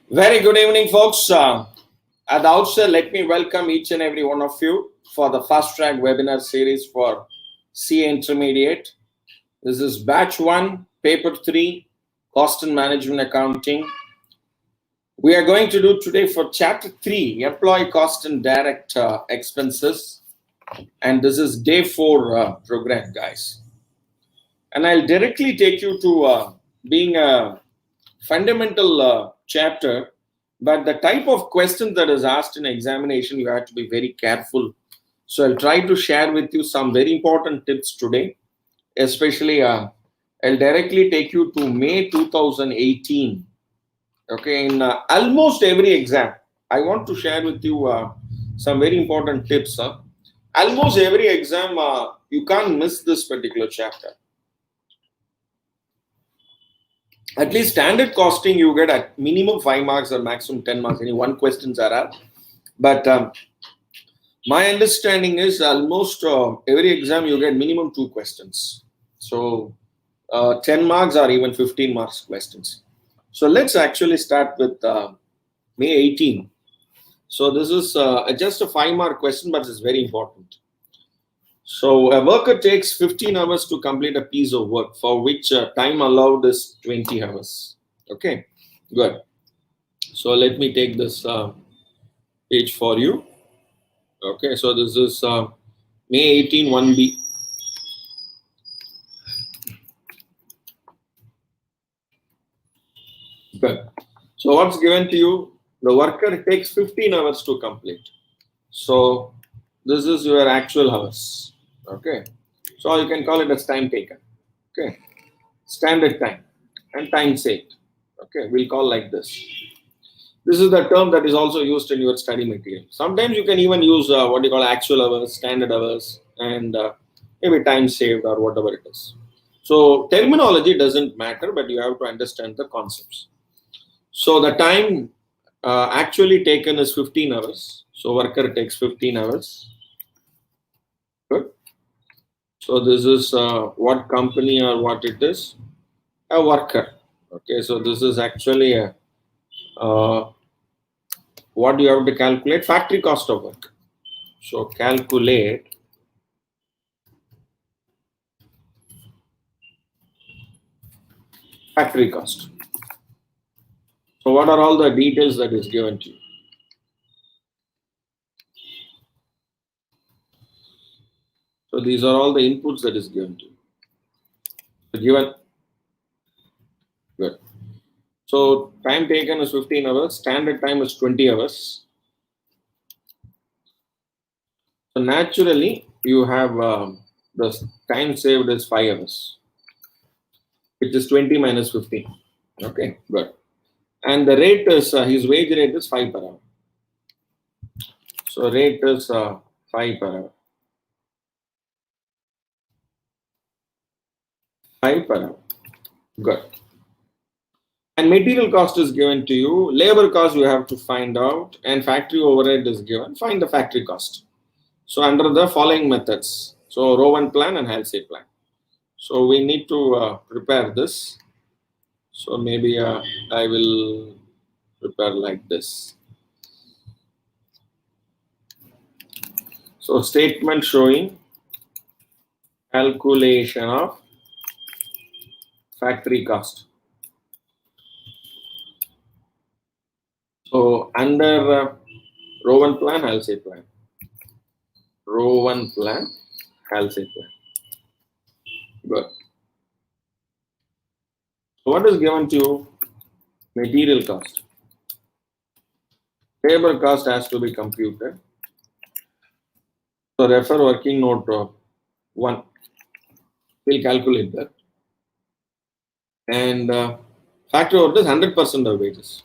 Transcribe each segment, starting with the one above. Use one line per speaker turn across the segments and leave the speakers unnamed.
Very good evening, folks. At the outset, let me welcome each and every one of you for the Fast Track webinar series for CA Intermediate. This is Batch 1, Paper 3, Cost and Management Accounting. We are going to do today for Chapter 3, Employee Cost and Direct Expenses. And this is Day 4 program, guys. And I'll directly take you to being a fundamental chapter, but the type of question that is asked in examination, you have to be very careful. So I'll try to share with you some very important tips today, especially I'll directly take you to May 2018. Okay, in almost every exam, I want to share with you some very important tips. Almost every exam, you can't miss this particular chapter. At least standard costing, you get at minimum 5 marks or maximum 10 marks. Any one questions are out. But my understanding is almost every exam you get minimum 2 questions. So 10 marks or even 15 marks questions. So let's actually start with May 18. So this is just a 5-mark question, but it's very important. So a worker takes 15 hours to complete a piece of work for which time allowed is 20 hours. Okay, good. So let me take this page for you. Okay, so this is May 18, 1B. Good. So what's given to you? The worker takes 15 hours to complete. So this is your actual hours. Okay, so you can call it as time taken. Okay, standard time and time saved. Okay, we'll call like this. This is the term that is also used in your study material. Sometimes you can even use what you call actual hours, standard hours, and maybe time saved or whatever it is. So terminology doesn't matter, but you have to understand the concepts. So the time actually taken is 15 hours. So worker takes 15 hours. Good. So this is what company or what it is? A worker. Okay, so this is actually a what you have to calculate? Factory cost of work. So calculate factory cost. So what are all the details that is given to you? So these are all the inputs that is given to you. So given. Good. So time taken is 15 hours. Standard time is 20 hours. So naturally, you have the time saved is 5 hours, which is 20 minus 15. Okay, good. And the rate is, his wage rate is 5 per hour. So rate is 5 per hour. 5 per hour. Good. And material cost is given to you. Labor cost you have to find out. And factory overhead is given. Find the factory cost. So under the following methods. So row 1 plan and Halsey plan. So we need to prepare this. So maybe I will prepare like this. So statement showing calculation of factory cost. So under row 1 plan, Halsey plan. Row 1 plan, Halsey plan. Good. So what is given to you? Material cost. Labor cost has to be computed. So refer working note 1. We'll calculate that. And factory overhead is 100% of wages.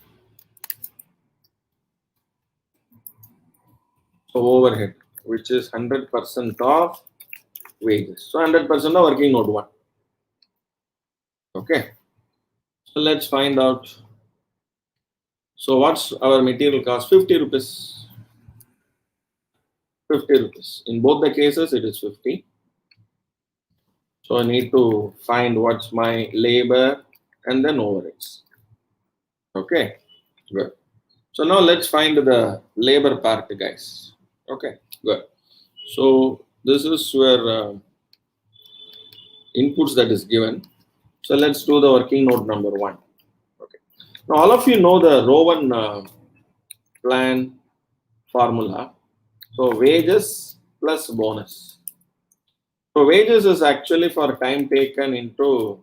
So overhead, which is 100% of wages. So 100% of working note 1. Okay. So let's find out. So what's our material cost? 50 rupees. 50 rupees. In both the cases, it is 50. So I need to find what's my labor and then overheads. Okay, Good. So now let's find the labor part, guys. Okay, good. So this is where inputs that is given. So let's do the working note number 1. Okay. Now all of you know the Rowan plan formula. So wages plus bonus. So wages is actually for time taken into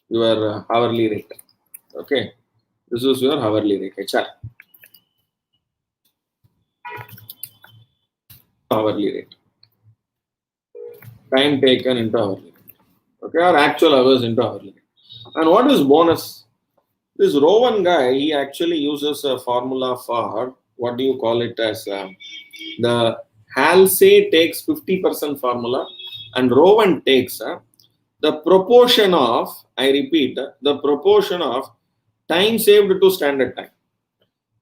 your hourly rate. Okay. This is your hourly rate, HR. Hourly rate. Time taken into hourly rate. Okay, or actual hours into hourly rate. And what is bonus? This Rowan guy, he actually uses a formula for what do you call it as the Halsey takes 50% formula and Rowan takes the proportion of, I repeat, the proportion of time saved to standard time.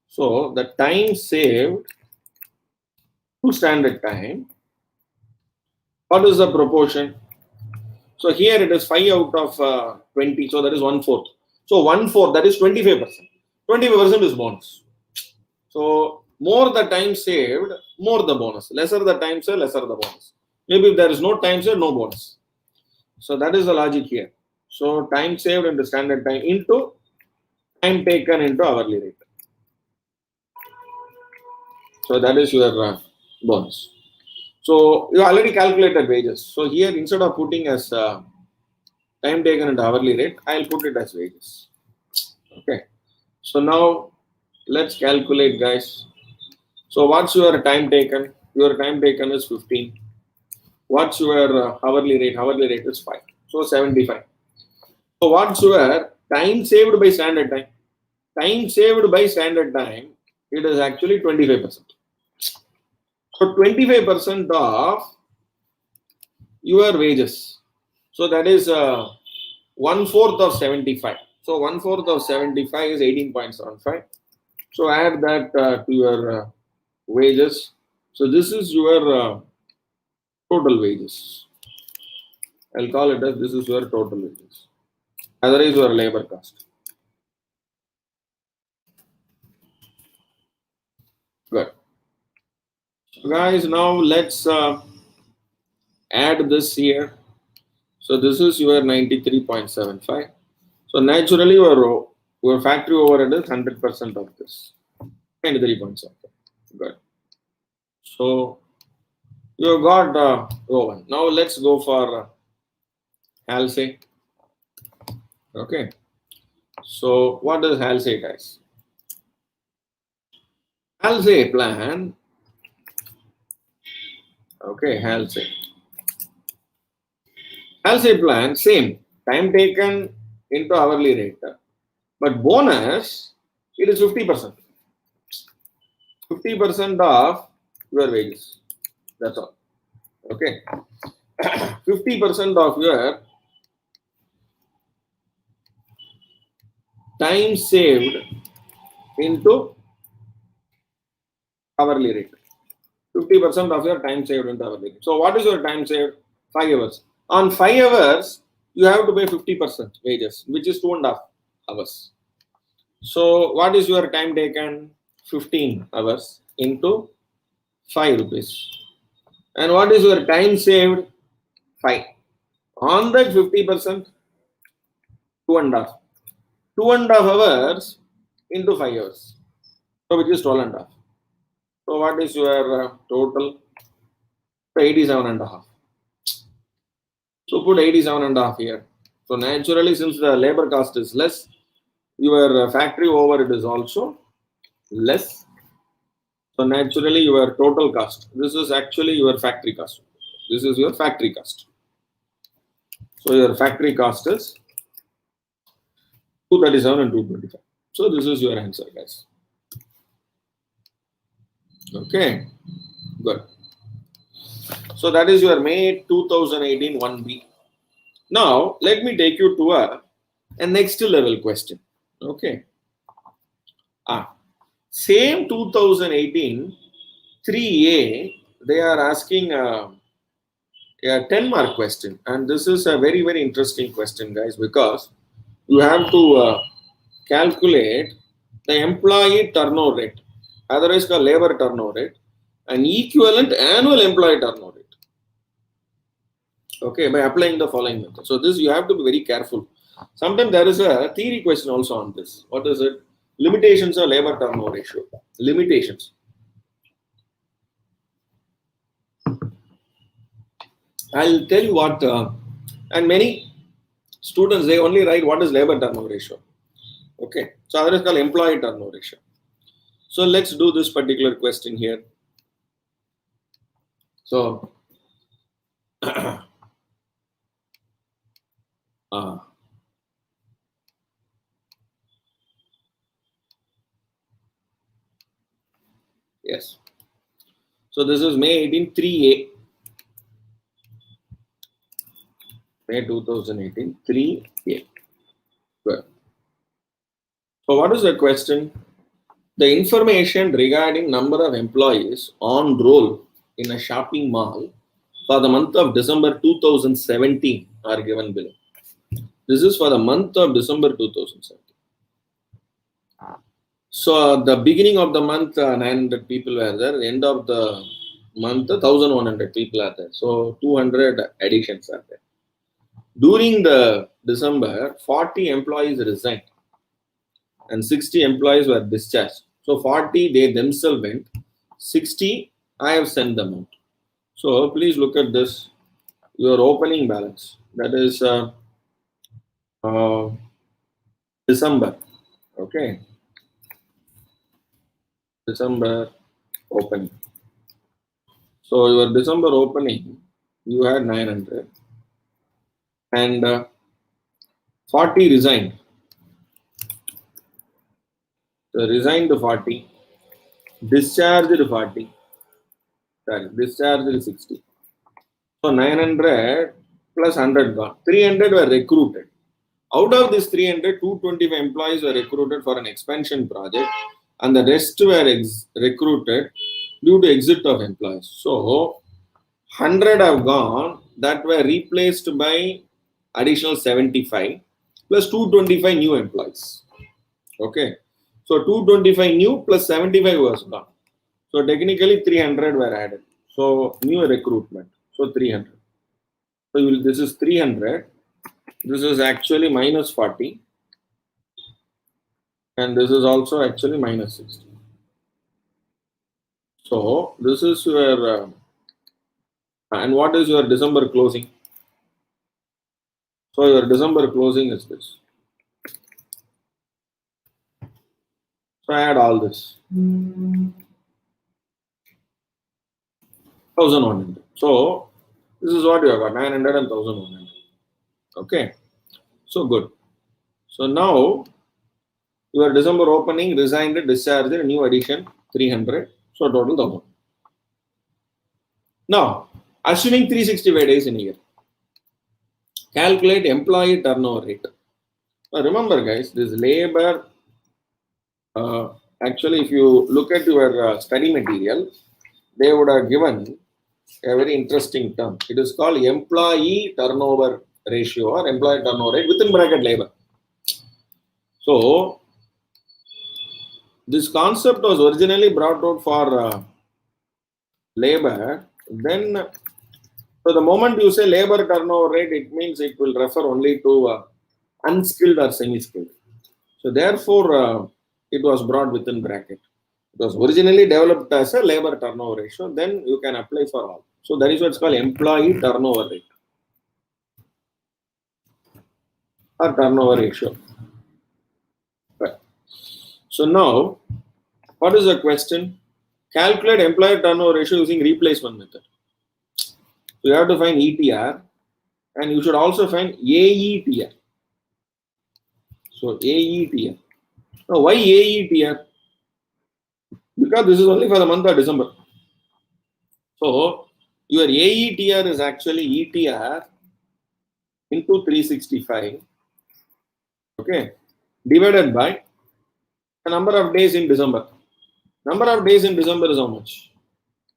So the time saved to standard time, what is the proportion? So here it is 5 out of 20, so that is 1/4. So 1/4, that is 25%. 25% is bonus. So more the time saved, more the bonus. Lesser the time saved, lesser the bonus. Maybe if there is no time saved, no bonus. So that is the logic here. So time saved into standard time into time taken into hourly rate. So that is your bonus. So you already calculated wages. So here instead of putting as time taken into hourly rate, I'll put it as wages. Okay. So now let's calculate, guys. So what's your time taken? Your time taken is 15. What's your hourly rate? Hourly rate is 5. So 75. So what's your time saved by standard time? Time saved by standard time, it is actually 25%. So 25% of your wages. So that is 1/4 of 75. So 1/4 of 75 is 18.75. So add that to your wages. So this is your total wages. I'll call it as this is your total wages. Otherwise your labor cost. Good. So guys, now let's add this here. So this is your 93.75. So naturally your factory overhead is 100% of this. 93.75. Good. So you got Rowan. Now let's go for Halsey. Okay. So what is Halsey, guys? Halsey plan. Okay, Halsey. Halsey plan, same. Time taken into hourly rate. But bonus, it is 50%. 50% of your wages. That's all. Okay. 50% of your time saved into hourly rate. 50% of your time saved into hourly rate. So what is your time saved? 5 hours. On 5 hours, you have to pay 50% wages, which is 2.5 hours. So what is your time taken? 15 hours into 5 rupees. And what is your time saved? 5. On that 50%, 2.5. 2.5 hours into 5 hours. So which is 12.5. So what is your total? 87.5. So put 87.5 here. So naturally, since the labor cost is less, your factory overhead is also less. So naturally, your total cost. This is actually your factory cost. This is your factory cost. So your factory cost is 237 and 225. So this is your answer, guys. Okay, good. So that is your May 2018 1B. Now let me take you to a next level question. Okay. Same 2018 3A, they are asking a 10-mark question, and this is a very, very interesting question, guys, because you have to calculate the employee turnover rate, otherwise called labor turnover rate, and equivalent annual employee turnover rate. Okay, by applying the following method. So this you have to be very careful. Sometimes there is a theory question also on this. What is it? Limitations of labor turnover ratio. Limitations. I'll tell you what, and many students, they only write what is labor turnover ratio. Okay, so that is called employee turnover ratio. So let's do this particular question here. So, yes. So this is May 18, 3A. May 2018, 3A. Well, so what is the question? The information regarding number of employees on roll in a shopping mall for the month of December 2017 are given below. This is for the month of December 2017. So the beginning of the month, 900 people were there. The end of the month, 1,100 people are there. So 200 additions are there. During the December, 40 employees resigned and 60 employees were discharged. So 40 they themselves went, 60 I have sent them out. So please look at this, your opening balance, that is December, okay, December opening. So your December opening, you had 900 and 40 resigned. So resigned 40, discharged 40, sorry, discharged 60. So 900 plus 100 gone. 300 were recruited. Out of this 300, 225 employees were recruited for an expansion project and the rest were recruited due to exit of employees. So 100 have gone that were replaced by additional 75 plus 225 new employees. Okay. So 225 new plus 75 was gone. So technically 300 were added. So new recruitment. So 300. So this is 300. This is actually minus 40. And this is also actually minus 60. So this is your, and what is your December closing? So your December closing is this. So I add all this. 1,100. So this is what you have got, 900 and 1,100. Okay. So good. So now your December opening, resigned, discharged, new addition 300. So total 1,000. Now, assuming 365 days in a year, calculate employee turnover rate. Now remember guys, this labor, actually if you look at your study material, they would have given a very interesting term. It is called employee turnover ratio or employee turnover rate within bracket labor. So this concept was originally brought out for labor. Then, so the moment you say labor turnover rate, it means it will refer only to unskilled or semi-skilled. So therefore, it was brought within bracket. It was originally developed as a labor turnover ratio. Then you can apply for all. So that is what's called employee turnover rate or turnover ratio. Right. So now, what is the question? Calculate employee turnover ratio using replacement method. So you have to find ETR and you should also find AETR. So AETR. Now why AETR? Because this is only for the month of December. So your AETR is actually ETR into 365, okay, divided by the number of days in December. Number of days in December is how much?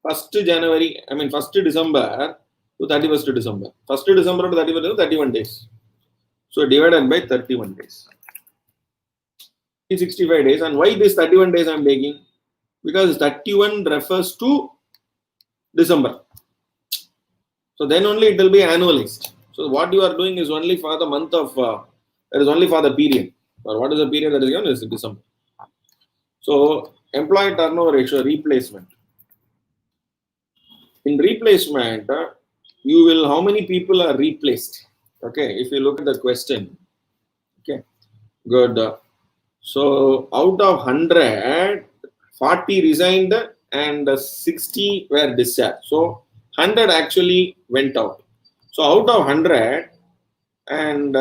1st January, I mean 1st December to 31st December. 1st December to 31st, 31 days. So divided by 31 days. 365 days. And why this 31 days I am taking? Because 31 refers to December. So then only it will be annualized. So what you are doing is only for the month of, that is only for the period. Or what is the period that is given is December. So employee turnover ratio replacement. In replacement, you will, how many people are replaced? Okay, if you look at the question. Okay, good. So out of 100, 40 resigned and 60 were discharged. So 100 actually went out. So out of 100 and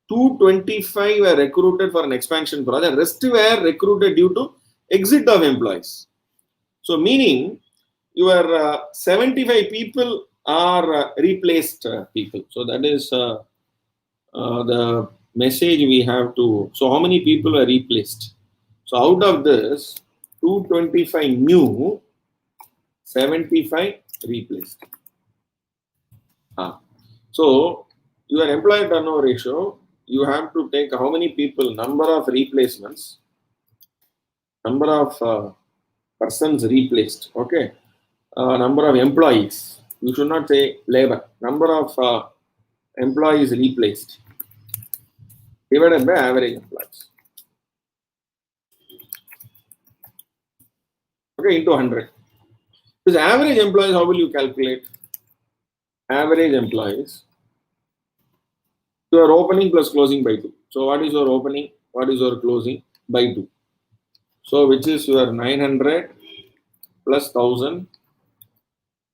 225 were recruited for an expansion project. Rest were recruited due to exit of employees. So meaning your 75 people are replaced people. So that is the message we have to. So how many people are replaced? So out of this, 225 new, 75 replaced. So your employee turnover ratio, you have to take how many people, number of replacements, number of persons replaced, okay, number of employees. You should not say labor. Number of employees replaced divided by average employees. Okay, into 100. This average employees, how will you calculate? Average employees. Your opening plus closing by 2. So what is your opening? What is your closing? By 2. So which is your 900 plus 1000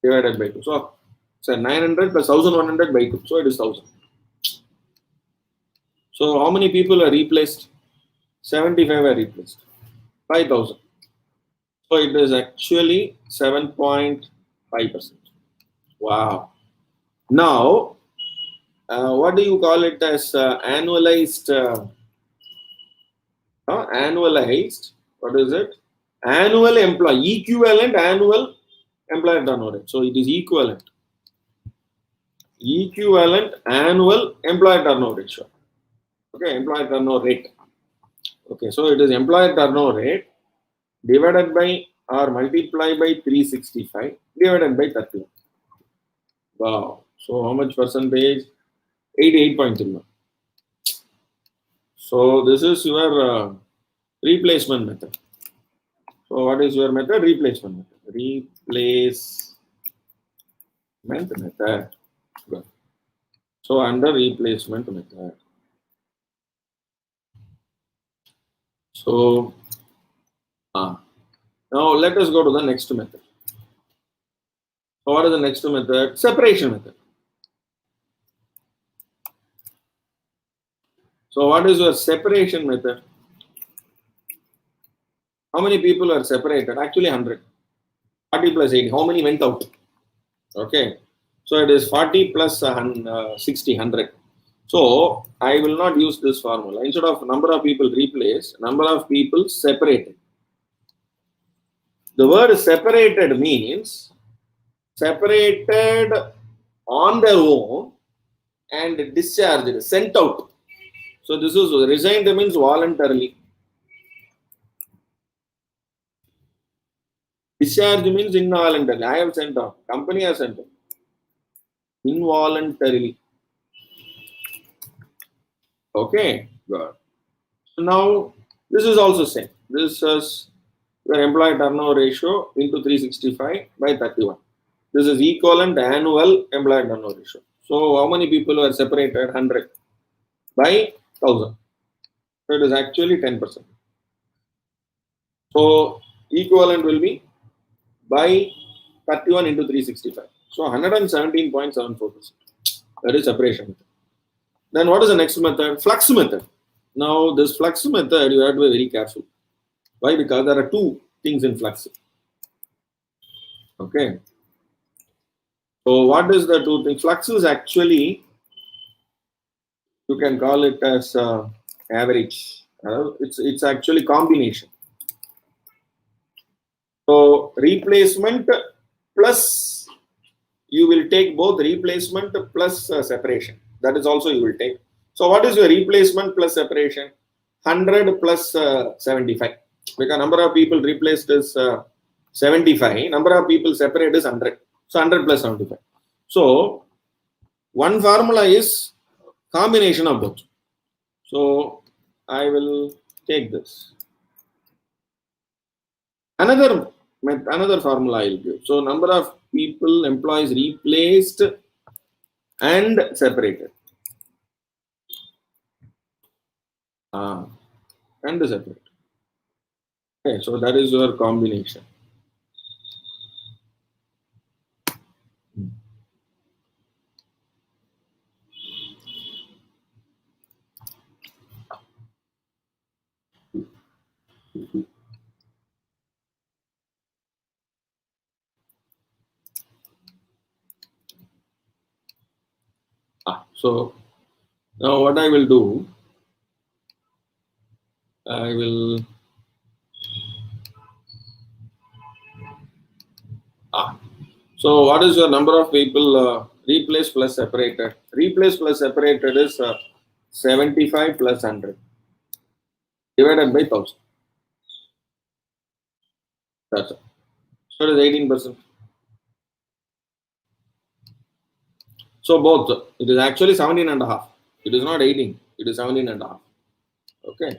divided by 2. So 900 plus 1100 by 2. So it is 1000. So how many people are replaced? 75 are replaced. 5000. So it is actually 7.5%. Wow. Now, what do you call it as annualized? Annualized. What is it? Annual employee equivalent annual employee turnover rate. So it is equivalent. Equivalent annual employee turnover ratio. Okay, employee turnover rate. Okay, so it is employee turnover rate divided by or multiplied by 365 divided by 31. Wow. So how much percentage? 88.31. So this is your replacement method. So what is your method? Replacement method. Replacement method. Good. So under replacement method. So now let us go to the next method. So what is the next method? Separation method. So what is your separation method? How many people are separated? Actually 100. 40 plus 80. How many went out? Okay. So it is 40 plus 60, 100. So I will not use this formula. Instead of number of people replaced, number of people separated. The word separated means separated on their own and discharged, sent out. So this is resigned means voluntarily. Discharge means involuntarily. I have sent out. Company has sent out. Involuntarily. Okay, good. So now this is also same. This is your employee turnover ratio into 365 by 31. This is equivalent annual employee turnover ratio. So how many people were separated? 100 by 1000. So it is actually 10%. So equivalent will be by 31 into 365. So 117.74%. That is separation method. Then what is the next method? Flux method. Now this flux method you have to be very careful. Why? Because there are two things in flux. Okay. So what is the two things? Flux is actually, you can call it as average. It's actually combination. So replacement plus, you will take both replacement plus separation. That is also you will take. So what is your replacement plus separation? 100 plus 75. Because number of people replaced is 75. Number of people separate is 100. So 100 plus 75. So one formula is combination of both. So I will take this. Another formula I will give. So number of people, employees replaced and separated. And separate. Okay, so that is your combination. So now what I will do, I will so what is your number of people replaced plus separated? Replaced plus separated is 75 plus 100 divided by 1000. That's it. So it is 18%. So both, it is actually 17.5. It is not 18. It is 17.5. Okay.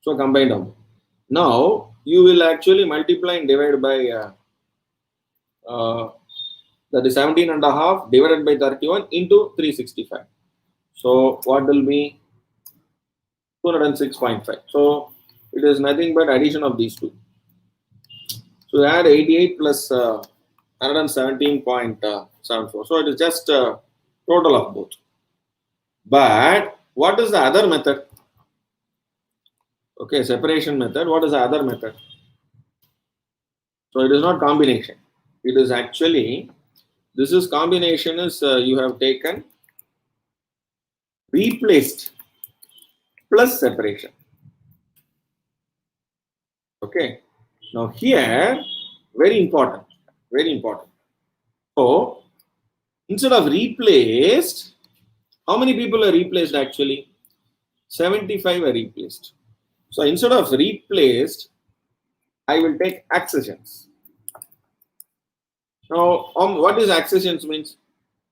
So combined amount. Now you will actually multiply and divide by that is 17.5 divided by 31 into 365. So what will be 206.5. So it is nothing but addition of these two. So add 88 plus 117.74. So it is just total of both. But what is the other method? Okay, separation method. What is the other method? So it is not combination. It is actually, this is combination is you have taken replaced plus separation. Okay. Now here, very important. So instead of replaced, how many people are replaced actually? 75 are replaced. So instead of replaced, I will take accessions. Now, what is accessions means?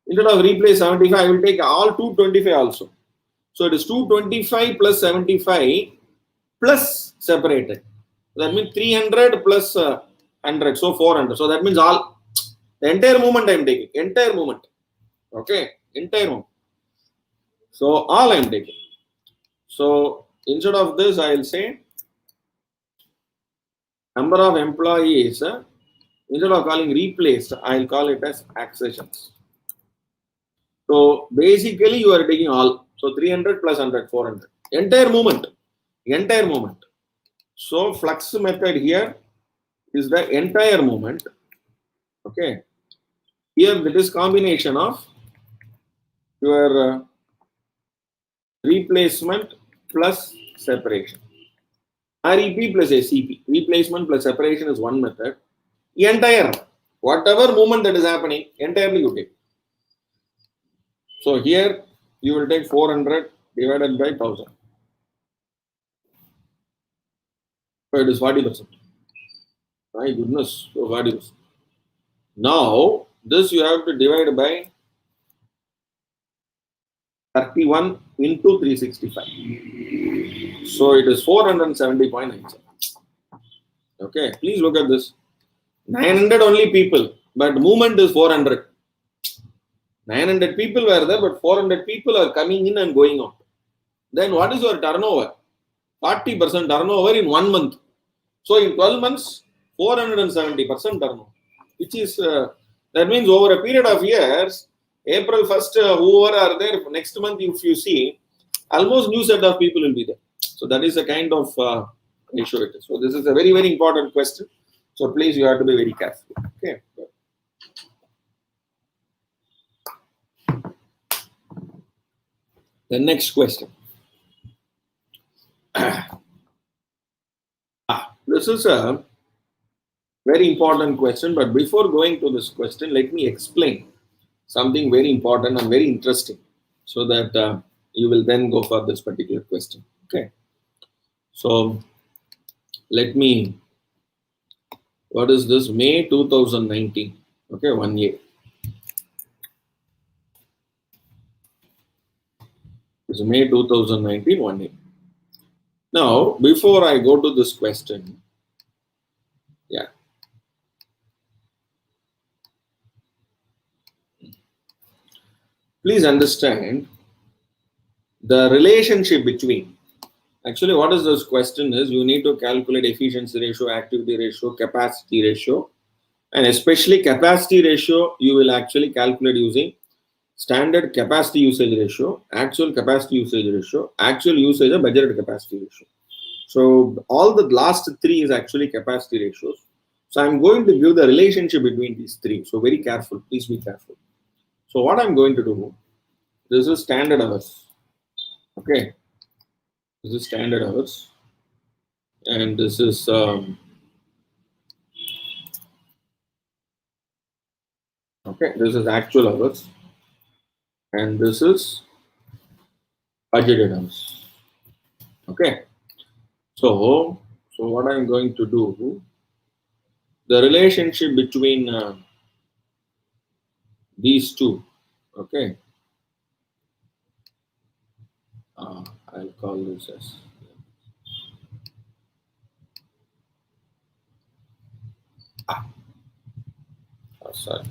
Instead of replace 75, I will take all 225 also. So it is 225 plus 75 plus separated. That means 300 plus 100, so 400. So that means all, the entire movement I am taking, entire movement. Okay, entire movement. So all I am taking. So instead of this, I will say number of employees, instead of calling replaced, I will call it as accessions. So basically you are taking all. So 300 plus 100, 400. Entire movement. So flux method here is the entire movement. Okay. Here that is combination of your replacement plus separation. REP plus SCP. Replacement plus separation is one method. Entire, whatever movement that is happening, entirely you take. So here you will take 400 divided by 1000. So it is 40%. My goodness, so 40%. Now this you have to divide by 31 into 365. So it is 470.97. Okay, please look at this. 900 only people, but movement is 400. 900 people were there, but 400 people are coming in and going out. Then what is your turnover? 40% turnover in 1 month. So in 12 months, 470% turnover, which is, that means over a period of years, April 1st, whoever are there, next month if you see, almost new set of people will be there. So that is a kind of issue it is. So this is a very, very important question. So please, you have to be very careful. Okay. The next question. This is a very important question, but before going to this question, let me explain something very important and very interesting so that you will then go for this particular question. Okay. So let me, what is this? May 2019. Okay, 1 year. It's May 2019, 1 year. Now, before I go to this question, yeah. Please understand the relationship between, actually what is this question is, you need to calculate efficiency ratio, activity ratio, capacity ratio, and especially capacity ratio you will actually calculate using standard capacity usage ratio, actual capacity usage ratio, actual usage of budgeted capacity ratio. So all the last three is actually capacity ratios. So I'm going to give the relationship between these three. So very careful, please be careful. So what I'm going to do, this is standard hours. Okay, this is standard hours, and this is okay, this is actual hours, and this is budgeted hours. Okay, so what I'm going to do, the relationship between these two. Okay, I'll call this as sorry.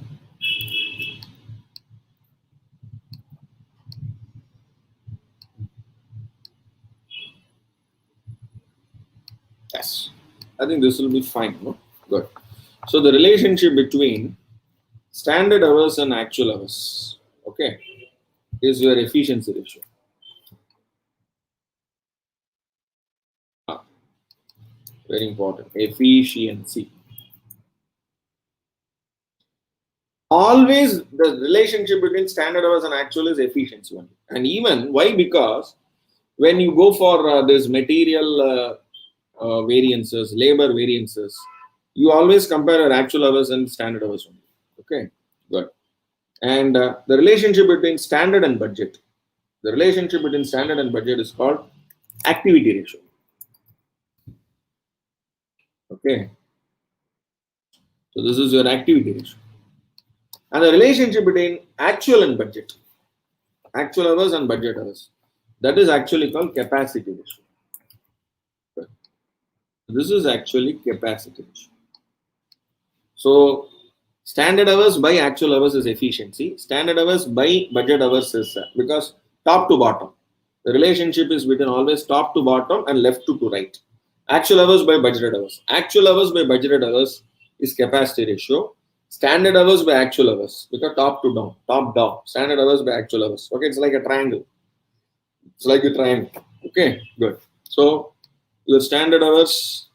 Yes, I think this will be fine. No? Good. So the relationship between standard hours and actual hours, okay, is your efficiency ratio. Very important. Efficiency. Always the relationship between standard hours and actual is efficiency only. And even why? Because when you go for this material variances, labor variances, you always compare your actual hours and standard hours only. Okay, good. And the relationship between standard and budget, the relationship between standard and budget is called activity ratio. Okay, so this is your activity ratio. And the relationship between actual and budget, actual hours and budget hours, that is actually called capacity ratio. Okay. This is actually capacity ratio. So standard hours by actual hours is efficiency. Standard hours by budget hours is because top to bottom. The relationship is between always top to bottom and left to right. Actual hours by budgeted hours. Actual hours by budgeted hours is capacity ratio. Standard hours by actual hours, because top to down, top down. Standard hours by actual hours. Okay, it's like a triangle. It's like a triangle. Okay, good. So your standard hours,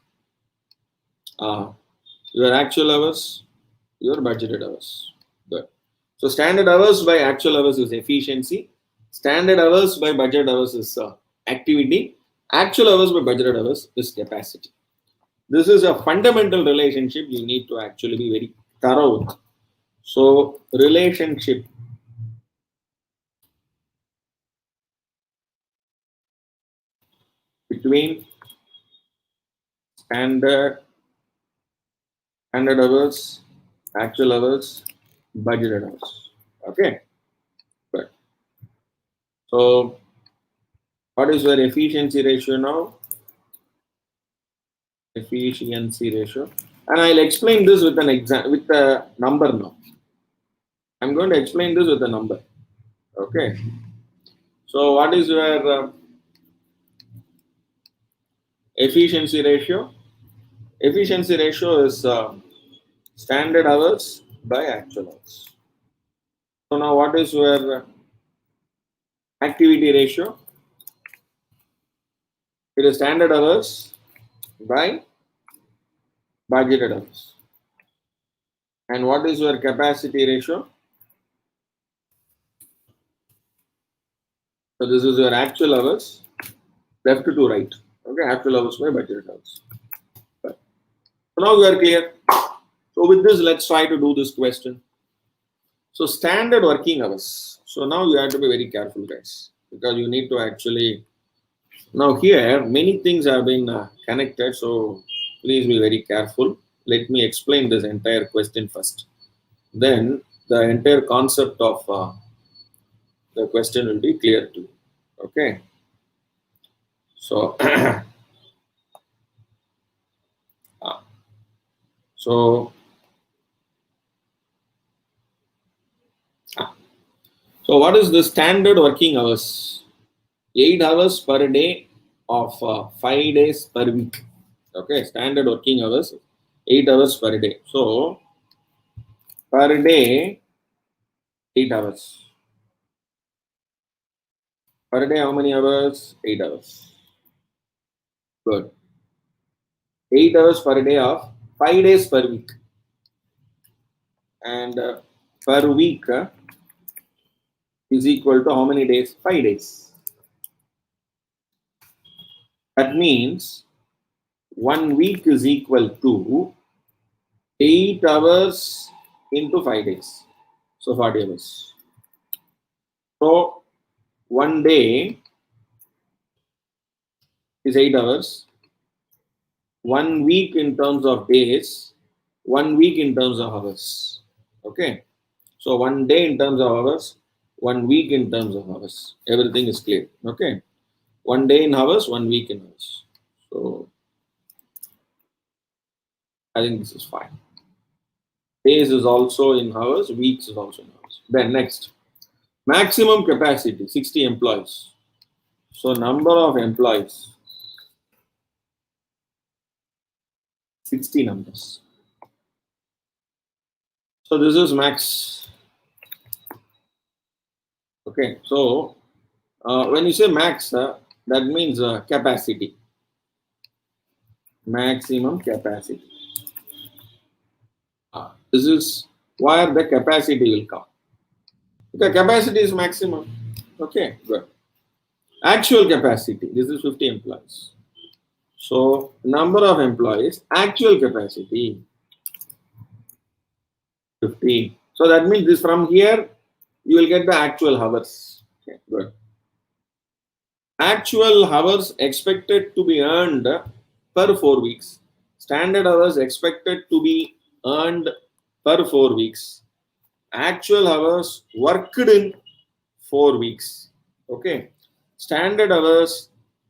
your actual hours, your budgeted hours. Good. So standard hours by actual hours is efficiency. Standard hours by budget hours is activity. Actual hours by budgeted hours is capacity. This is a fundamental relationship you need to actually be very thorough with. So relationship between standard hours, actual hours, budgeted hours. Okay. Good. So what is your efficiency ratio now? Efficiency ratio, and I'll explain this with an with a number now. I'm going to explain this with a number. Okay. So what is your efficiency ratio? Efficiency ratio is standard hours by actual hours. So now what is your activity ratio? It is standard hours by budgeted hours. And what is your capacity ratio? So this is your actual hours, left to right. Okay, actual hours by budgeted hours. Right. So now we are clear. So with this, let's try to do this question. So standard working hours. So now you have to be very careful, guys, because you need to actually Now here many things have been connected, so please be very careful. Let me explain this entire question first. Then the entire concept of the question will be clear to you. Okay. So, so, so what is the standard working hours? 8 hours per day of 5 days per week. Okay, standard working hours, 8 hours per day. So, per day, 8 hours. Per day, how many hours? 8 hours. Good. 8 hours per day of 5 days per week. And per week is equal to how many days? 5 days. That means 1 week is equal to 8 hours into 5 days. So 40 hours. So 1 day is 8 hours. 1 week in terms of days, 1 week in terms of hours. Okay. So 1 day in terms of hours, 1 week in terms of hours. Everything is clear. Okay. 1 day in hours, 1 week in hours. So I think this is fine. Days is also in hours, weeks is also in hours. Then next, maximum capacity, 60 employees. So number of employees, 60 numbers. So this is max. Okay, so when you say max, that means capacity, maximum capacity. This is where the capacity will come. The capacity is maximum. Okay, good. Actual capacity, this is 50 employees. So number of employees, actual capacity, 50. So that means this from here, you will get the actual hours. Okay, good. Actual hours expected to be earned per 4 weeks. Standard hours expected to be earned per 4 weeks. Actual hours worked in 4 weeks. Okay. Standard hours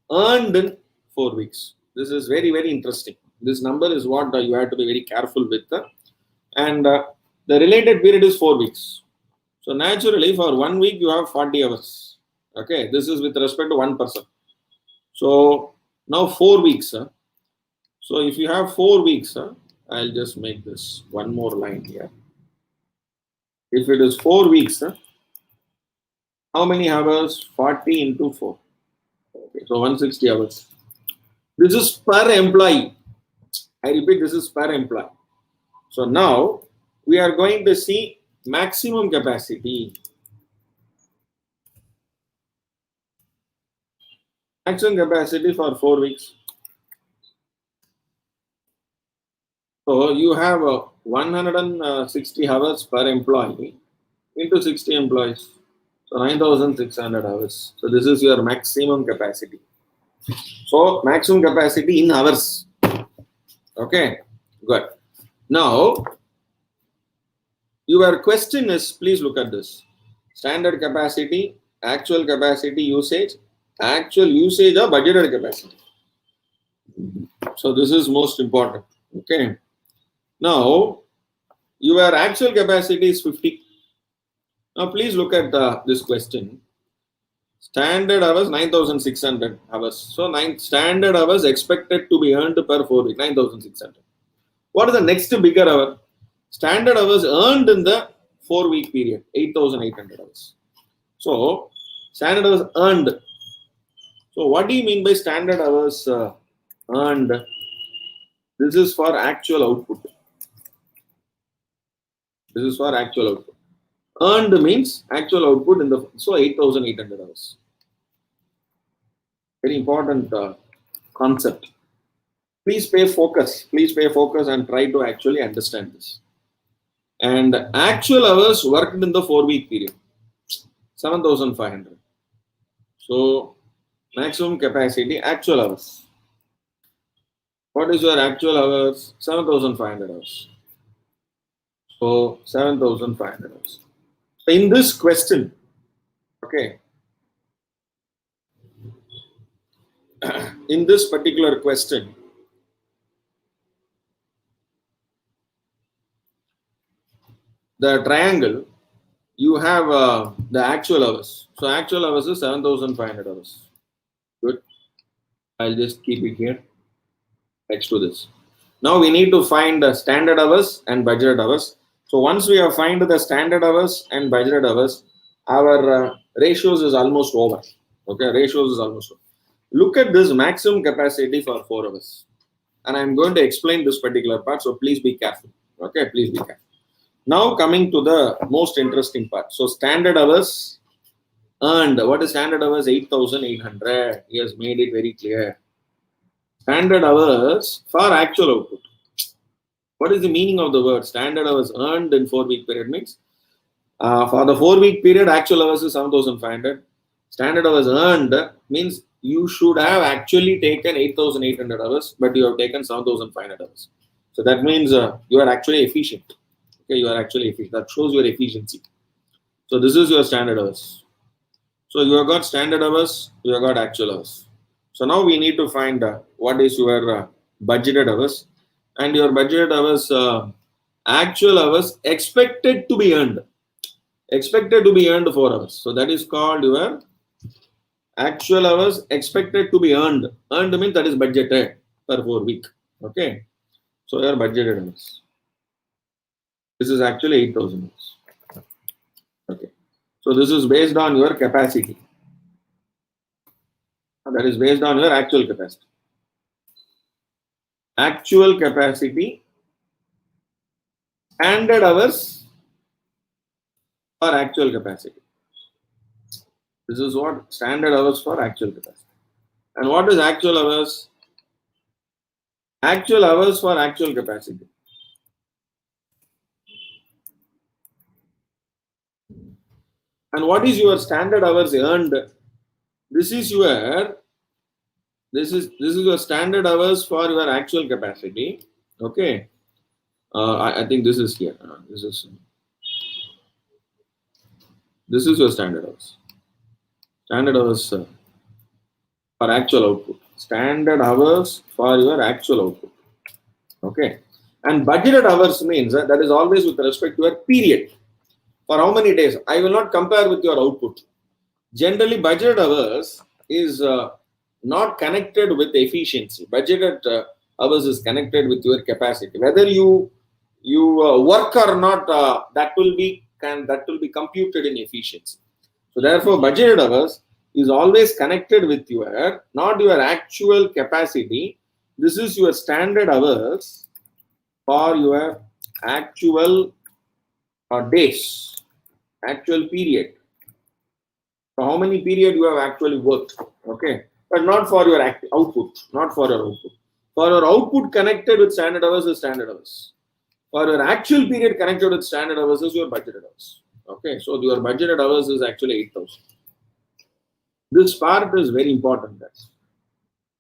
earned in 4 weeks. This is very, very interesting. This number is what you have to be very careful with. And the related period is 4 weeks. So naturally, for 1 week, you have 40 hours. Okay. This is with respect to one person. So now 4 weeks. So if you have 4 weeks, I'll just make this one more line here. If it is 4 weeks, how many hours? 40 into 4. Okay, so 160 hours. This is per employee. I repeat, this is per employee. So now we are going to see maximum capacity. Maximum capacity for 4 weeks. So you have 160 hours per employee into 60 employees. So 9,600 hours. So this is your maximum capacity. So maximum capacity in hours. Okay, good. Now, your question is, please look at this. Standard capacity, actual capacity usage, actual usage of budgeted capacity. So this is most important. Okay. Now, your actual capacity is 50. Now, please look at this question. Standard hours 9,600 hours. So standard hours expected to be earned per 4 weeks, 9,600. What is the next bigger hour? Standard hours earned in the 4 week period, 8,800 hours. So standard hours earned. So what do you mean by standard hours earned? This is for actual output. This is for actual output. Earned means actual output in the, so 8,800 hours. Very important concept. Please pay focus. Please pay focus and try to actually understand this. And actual hours worked in the 4 week period, 7,500. So Maximum capacity, actual hours. What is your actual hours? 7,500 hours. So 7,500 hours. So in this question, okay, in this particular question, the triangle, you have the actual hours. So actual hours is 7,500 hours. Good. I'll just keep it here next to this. Now we need to find the standard hours and budgeted hours. So once we have find the standard hours and budgeted hours, our ratios is almost over. Okay, ratios is almost over. Look at this maximum capacity for 4 hours. And I'm going to explain this particular part. So please be careful. Okay, please be careful. Now coming to the most interesting part. So standard hours earned. What is standard hours? 8,800. He has made it very clear. Standard hours for actual output. What is the meaning of the word? Standard hours earned in 4-week period means for the 4-week period, actual hours is 7,500. Standard hours earned means you should have actually taken 8,800 hours, but you have taken 7,500 hours. So that means you are actually efficient. Okay, you are actually efficient. That shows your efficiency. So this is your standard hours. So you have got standard hours, you have got actual hours. So now we need to find what is your budgeted hours, and your budgeted hours, actual hours expected to be earned. Expected to be earned 4 hours. So that is called your actual hours expected to be earned. Earned means that is budgeted per 4 week. Okay. So your budgeted hours. This is actually 8,000 hours. Okay. So this is based on your capacity. That is based on your actual capacity. Actual capacity, standard hours for actual capacity. This is what standard hours for actual capacity. And what is actual hours? Actual hours for actual capacity. And what is your standard hours earned? This is your standard hours for your actual capacity. Okay. I think this is here. This is your standard hours. Standard hours for actual output. Standard hours for your actual output. Okay. And budgeted hours means that is always with respect to your period. For how many days? I will not compare with your output. Generally, budgeted hours is not connected with efficiency. Budgeted hours is connected with your capacity. Whether you work or not, that will be computed in efficiency. So therefore, budgeted hours is always connected with your, not your actual capacity. This is your standard hours for your actual days, actual period. So how many period you have actually worked, okay? But not for your output, not for your output. For your output connected with standard hours is standard hours. For your actual period connected with standard hours is your budgeted hours. Okay, so your budgeted hours is actually 8,000. This part is very important, guys.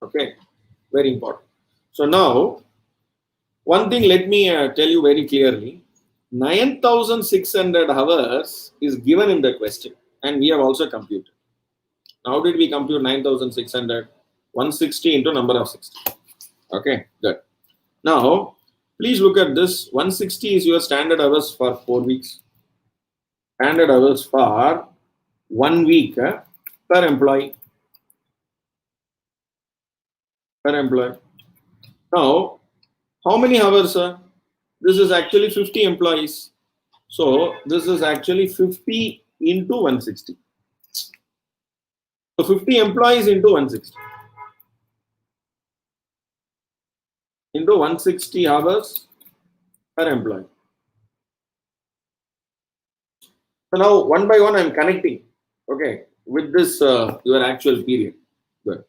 Okay, very important. So now, one thing let me tell you very clearly. 9,600 hours is given in the question, and we have also computed. How did we compute 9,600? 160 into number of 60. Okay, good. Now, please look at this. 160 is your standard hours for 4 weeks. Standard hours for 1 week per employee. Per employee. Now, how many hours? This is actually 50 employees. So, this is actually 50 into 160. So, 50 employees into 160. Into 160 hours per employee. So now one by one I'm connecting, okay, with this your actual period. Good.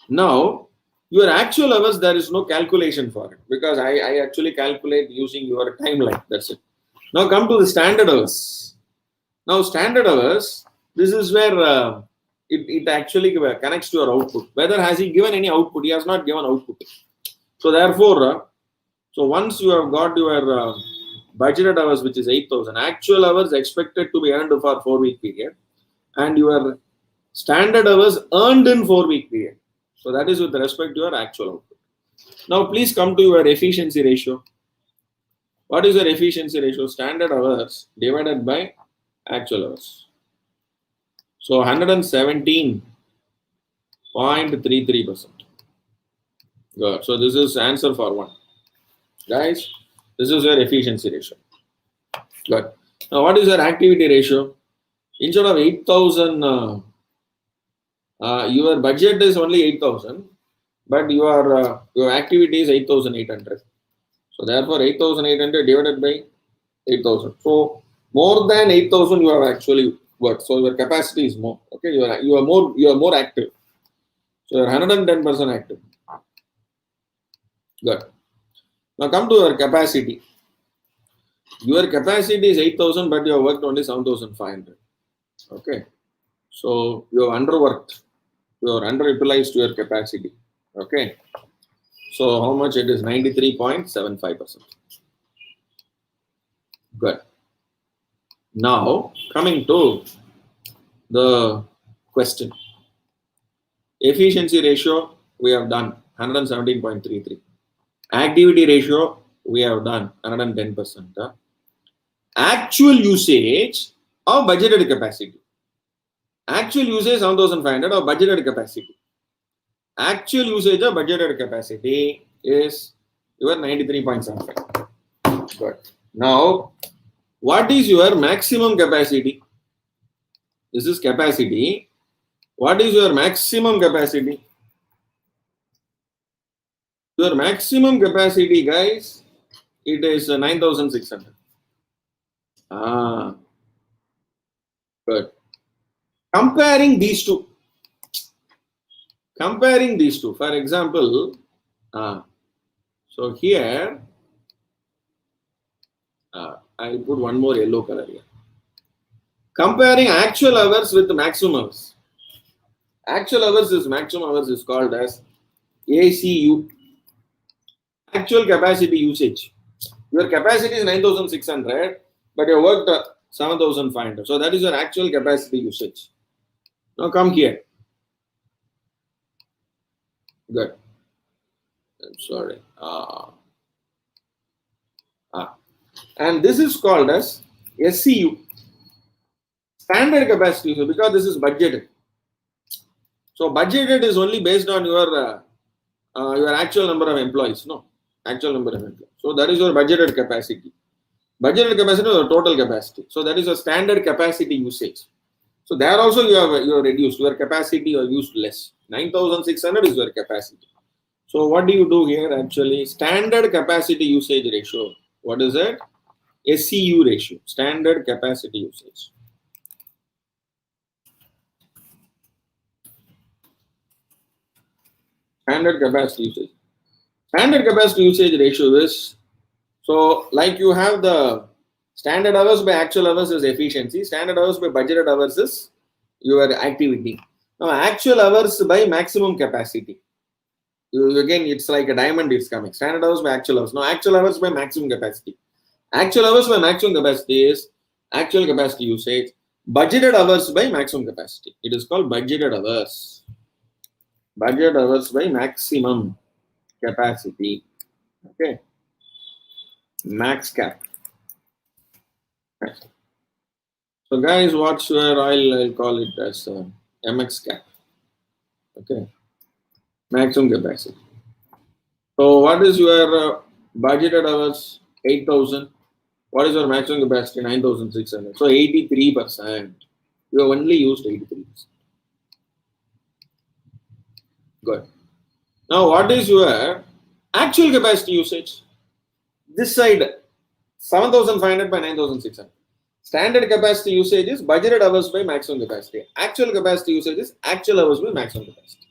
Now your actual hours, there is no calculation for it because I actually calculate using your timeline. That's it. Now come to the standard hours. Now standard hours, this is where it actually connects to your output. Whether has he given any output? He has not given output. So therefore, so once you have got your budgeted hours, which is 8,000, actual hours expected to be earned for 4-week period, and your standard hours earned in 4-week period. So that is with respect to your actual output. Now please come to your efficiency ratio. What is your efficiency ratio? Standard hours divided by actual hours. So 117.33%. Good. So this is answer for one. Guys, this is your efficiency ratio. Good. Now what is your activity ratio? Instead of 8,000, your budget is only 8,000, but your activity is 8,800. So therefore 8,800 divided by 8,000. So more than 8,000 you have actually worked. So your capacity is more. Okay, you are more active. So you are 110% active. Good. Now come to your capacity. Your capacity is 8,000, but you have worked only 7,500. Okay. So you have underworked. You are underutilized your capacity. Okay. So how much it is? 93.75%. Good. Now coming to the question. Efficiency ratio we have done 117.33. Activity ratio we have done 110%. Actual usage of budgeted capacity. Actual usage 7,500 of budgeted capacity. Actual usage of budgeted capacity is your 93.75. Good. Now, what is your maximum capacity? This is capacity. What is your maximum capacity? Your maximum capacity, guys, it is 9,600. Good. Comparing these two, for example, so here, I'll put one more yellow color here. Comparing actual hours with the maximum hours. Actual hours is maximum hours is called as ACU. Actual capacity usage. Your capacity is 9,600, but you worked 7,500. So that is your actual capacity usage. Now come here. Good. I'm sorry. And this is called as SCU. Standard capacity usage, because this is budgeted. So budgeted is only based on your actual number of employees. No, actual number of employees. So that is your budgeted capacity. Budgeted capacity or total capacity. So that is a standard capacity usage. So there also you have reduced your capacity or used less. 9,600 is your capacity. So what do you do here actually? Standard capacity usage ratio. What is it? SCU ratio. Standard capacity usage. Standard capacity usage. Standard capacity usage ratio is, so like you have the standard hours by actual hours is efficiency. Standard hours by budgeted hours is your activity. Now actual hours by maximum capacity. Again, it's like a diamond is coming. Standard hours by actual hours. Now actual hours by maximum capacity. Actual hours by maximum capacity is actual capacity usage. Budgeted hours by maximum capacity. It is called budgeted hours. Budget hours by maximum capacity. Okay. Max cap. So guys, what's your, I'll call it as MX cap. Okay. Maximum capacity. So what is your budgeted hours? 8,000. What is your maximum capacity? 9,600. So 83%. You have only used 83%. Good. Now what is your actual capacity usage? This side, 7,500 by 9,600. Standard capacity usage is budgeted hours by maximum capacity. Actual capacity usage is actual hours by maximum capacity.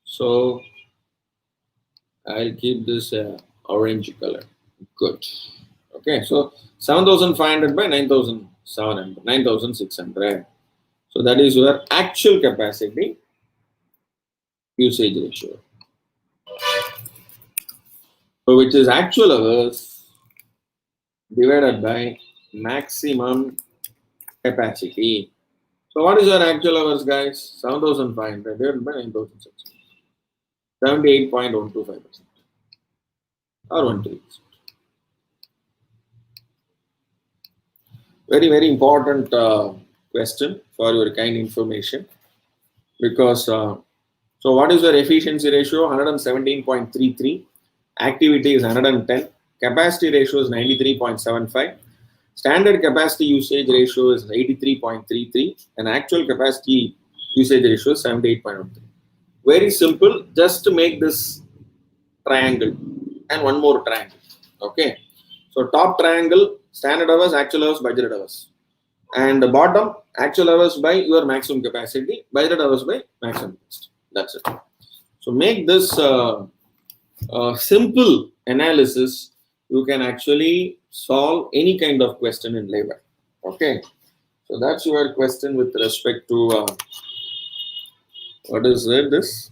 So I'll keep this orange color. Good. Okay, so 7,500 by 9,600. So So that is your actual capacity usage ratio. So which is actual hours divided by maximum capacity. So what is your actual hours, guys? 7,500 divided by 9,600. 78.125% or 130%. Very important question for your kind information, because so what is your efficiency ratio? 117.33, activity is 110, capacity ratio is 93.75, standard capacity usage ratio is 83.33, and actual capacity usage ratio is 78.13. Very simple, just to make this triangle and one more triangle. Okay, so top triangle, standard hours, actual hours, budgeted hours, and the bottom, actual hours by your maximum capacity, budgeted hours by maximum capacity. That's it. So make this simple analysis, you can actually solve any kind of question in labor. Okay, so that's your question with respect to what is it? This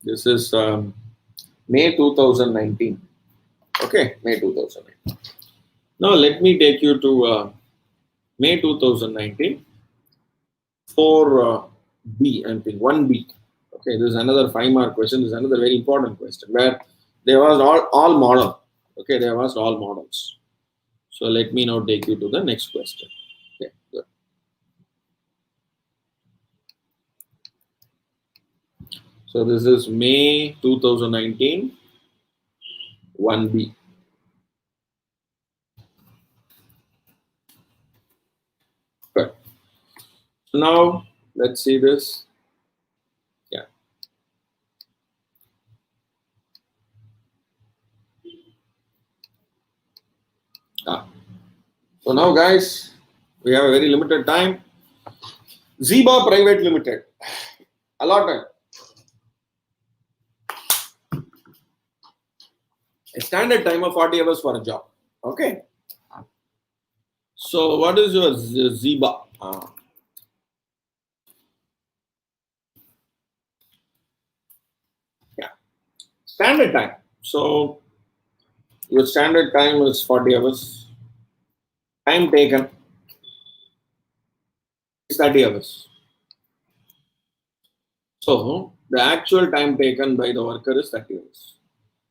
is May 2019. Okay, May 2019. Now let me take you to May 2019 for B, I think 1B. Okay, this is another 5-mark question. This is another very important question where there was all model. Okay, there was all models. So let me now take you to the next question. Okay, good. So this is May 2019, 1B. Good. So now let's see this. Yeah. So now, guys, we have a very limited time. Zeba Private Limited, allotted a standard time of 40 hours for a job. Okay. So what is your Zeba? Yeah, standard time. So your standard time is 40 hours. Time taken is 30 hours. So the actual time taken by the worker is 30 hours.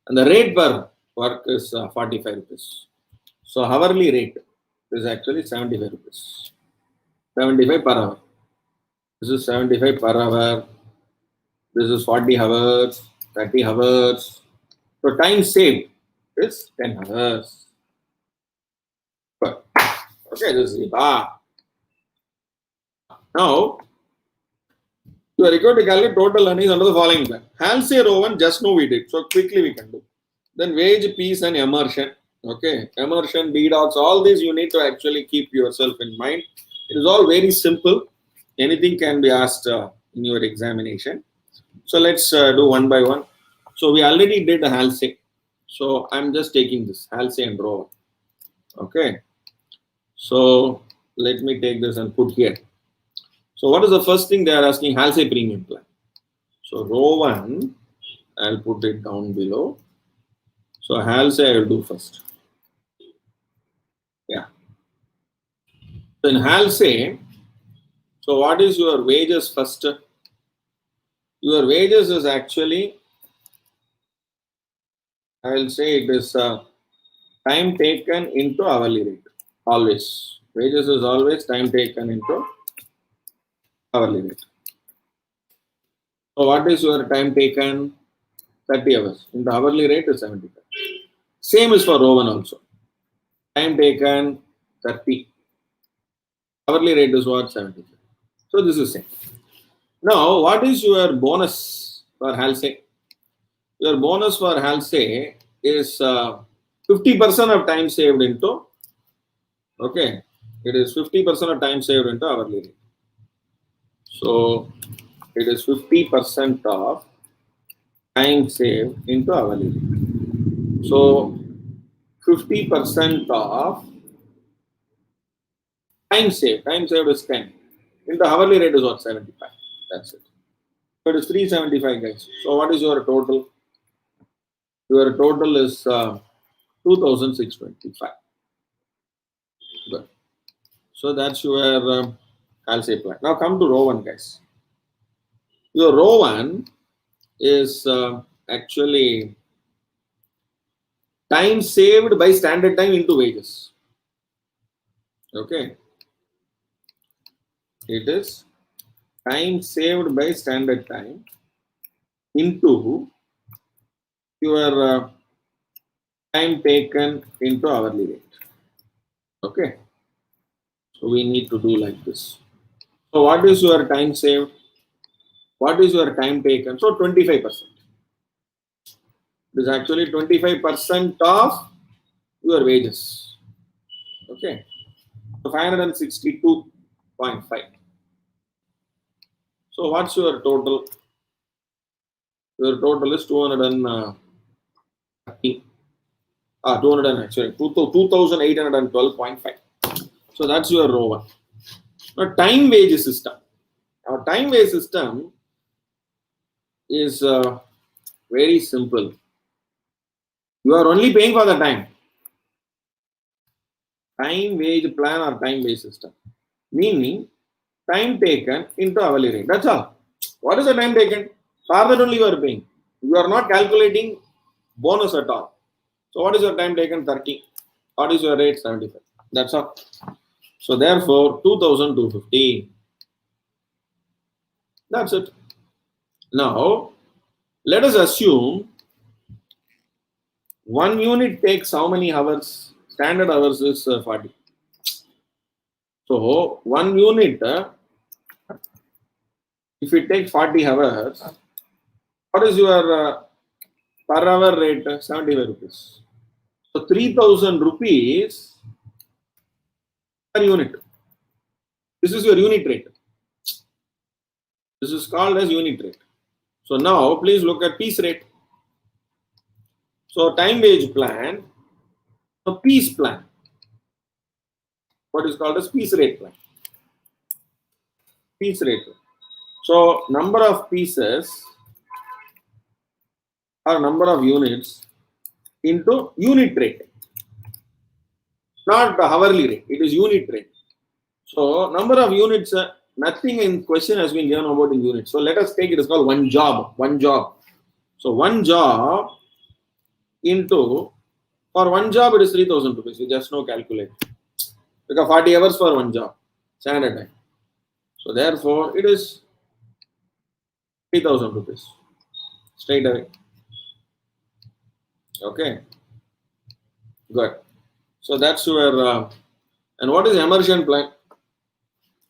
And the rate per work is 45 rupees. So hourly rate is actually 75 rupees. 75 per hour. This is 75 per hour. This is 40 hours, 30 hours. So time saved is 10 hours. Okay, this is Now you are required to calculate total earnings under the following plan. Halsey row 1, just now we did. So quickly we can do. Then wage, peace, and immersion. Okay, immersion, B-docs, all these you need to actually keep yourself in mind. It is all very simple. Anything can be asked in your examination. So let's do one by one. So we already did a Halsey. So I'm just taking this Halsey and row 1. Okay. So let me take this and put here. So what is the first thing they are asking? Halsey premium plan. So row 1, I'll put it down below. So Halsey I will do first. Yeah. So in Halsey, so what is your wages first? Your wages is actually, I will say it is time taken into hourly rate. Always. Wages is always time taken into hourly rate. So what is your time taken? 30 hours. In the hourly rate is 75. Same is for row 1 also. Time taken 30. Hourly rate is what? 75. So this is same. Now what is your bonus for Halsey? Your bonus for Halsey is 50% of time saved into, okay, it is 50% of time saved into hourly rate. So it is 50% of time saved into hourly rate. So 50% of time saved is 10. into hourly rate is what? 75. That's it. So it is 375, guys. So what is your total? Your total is 2625. Good. So that's your I'll say plan. Now come to row 1, guys. Your row 1 is actually time saved by standard time into wages. Okay. It is time saved by standard time into your time taken into hourly rate. Okay. So we need to do like this. So what is your time saved? What is your time taken? So 25%. It is actually 25% of your wages. Okay. So 562.5. So what's your total? Your total is 230. 2812.5. So that's your row 1. Now time wage system. Our time wage system is very simple. You are only paying for the time. Time wage plan or time wage system. Meaning time taken into hourly rate. That's all. What is the time taken? For that only you are paying. You are not calculating bonus at all. So what is your time taken? 30. What is your rate? 75. That's all. So therefore 2250. That's it. Now let us assume 1 unit takes how many hours? Standard hours is 40. So 1 unit, if it takes 40 hours, what is your per hour rate? 75 rupees. So 3000 rupees per unit. This is your unit rate. This is called as unit rate. So now please look at piece rate. So time wage plan, a piece plan. What is called as piece rate plan. Piece rate. So number of pieces or number of units into unit rate. Not the hourly rate, it is unit rate. So number of units, nothing in question has been given about in units. So let us take it is called one job. One job. So one job into, for one job it is 3000 rupees. We just know calculate. Because 40 hours for one job. Standard time. So therefore it is 3000 rupees. Straight away. Okay. Good. So that's your and what is immersion plan?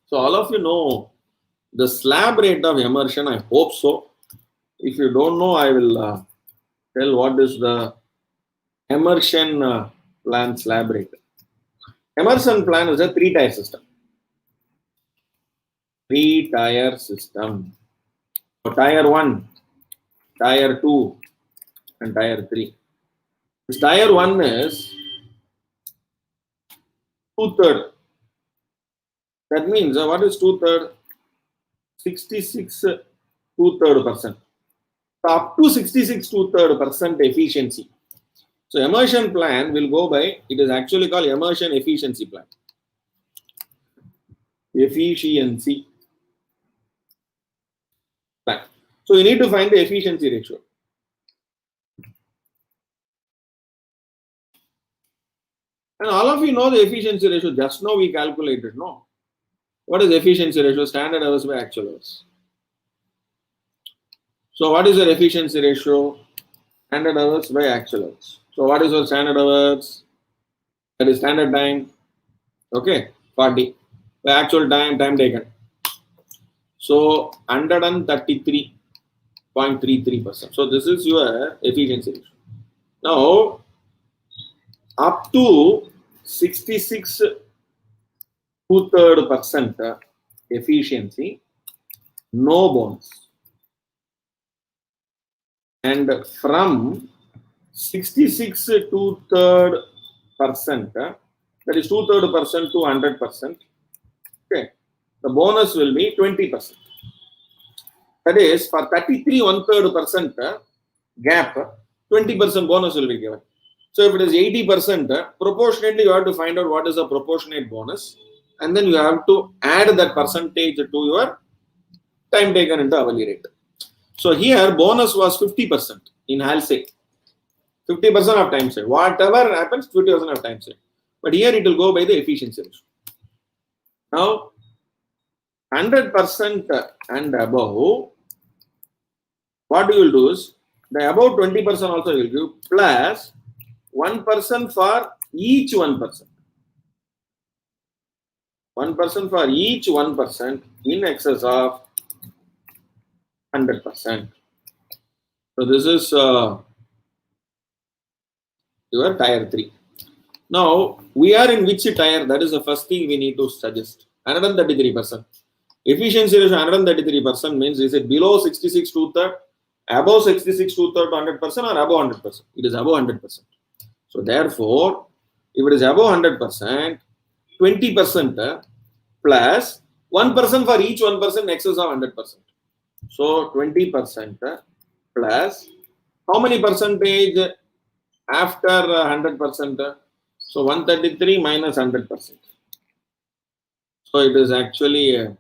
So all of you know the slab rate of immersion. I hope so. If you don't know, I will tell what is the immersion plan slab rate. Immersion plan is a 3-tier system. 3-tier system. So tier 1, tier 2, and tier 3. This tier 1 is 2/3. That means what is 2/3? 66 2/3%. So up to 66 2/3% efficiency. So immersion plan will go by, it is actually called immersion efficiency plan. Efficiency plan. So you need to find the efficiency ratio. And all of you know the efficiency ratio. Just now we calculated, no? What is efficiency ratio? Standard hours by actual hours. So what is your efficiency ratio? Standard hours by actual hours. So what is your standard hours? That is standard time. Okay, 40. The actual time taken. So 133.33%. So this is your efficiency ratio. Now up to 66 2/3% efficiency, no bonus. And from 66 2/3%, that is 2/3% to 100%. Okay, the bonus will be 20%. That is, for 33 1/3% gap, 20% bonus will be given. So if it is 80%, proportionately you have to find out what is the proportionate bonus, and then you have to add that percentage to your time taken into hourly rate. So here bonus was 50% in Halsey. 50% of time saved. Whatever happens, 50% of time saved. But here it will go by the efficiency ratio. Now, 100% and above, what you will do is, the above 20% also will give plus 1% for each 1%. 1% for each 1% in excess of 100%. So this is your tier 3. Now, we are in which tier? That is the first thing we need to suggest. 133%. Efficiency ratio 133% means, is it below 66 2/3, above 66 2/3 100%, or above 100%? It is above 100%. So therefore, if it is above 100%, 20% plus 1% for each 1% in excess of 100%. So 20% plus how many percentage after 100%? So 133 minus 100%. So it is actually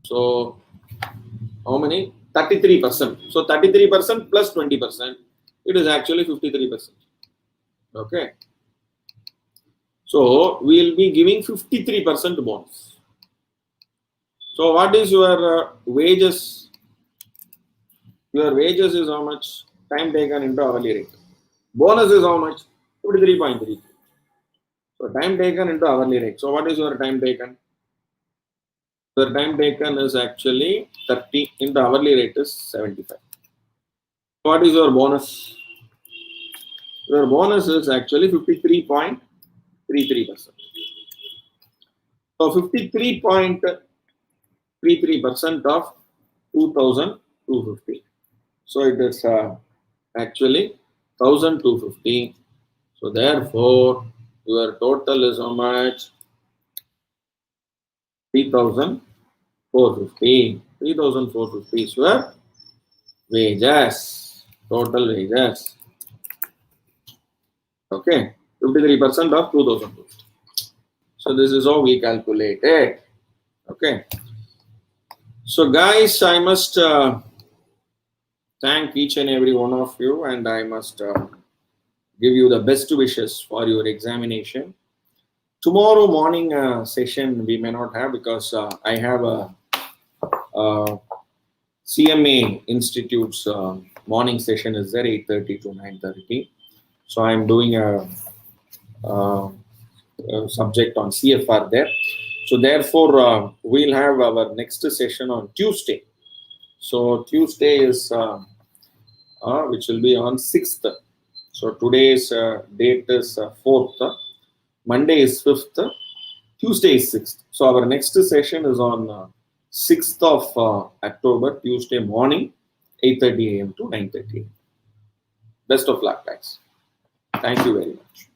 so how many? 33%. So 33% plus 20%. It is actually 53%. Okay. So we will be giving 53% bonus. So what is your wages? Your wages is how much? Time taken into hourly rate. Bonus is how much? 53.3. So time taken into hourly rate. So what is your time taken? Your time taken is actually 30 into hourly rate is 75. What is your bonus? Your bonus is actually 53.33%. So 53.33% of 2,250. So it is actually 1,250. So therefore, your total is how much? 3,450. 3,450 is your wages. Total wages. Okay. 53% of 2,250. So this is how we calculate it. Okay. So guys, I must thank each and every one of you, and I must give you the best wishes for your examination. Tomorrow morning session we may not have, because I have a CMA Institute's morning session is there, 8:30 to 9:30. So I'm doing a subject on CFR there. So therefore, we'll have our next session on Tuesday. So Tuesday is which will be on 6th. So today's date is 4th. Monday is 5th. Tuesday is 6th. So our next session is on 6th of October, Tuesday morning, 8:30 a.m. to 9:30 a.m. Best of luck, guys. Thank you very much.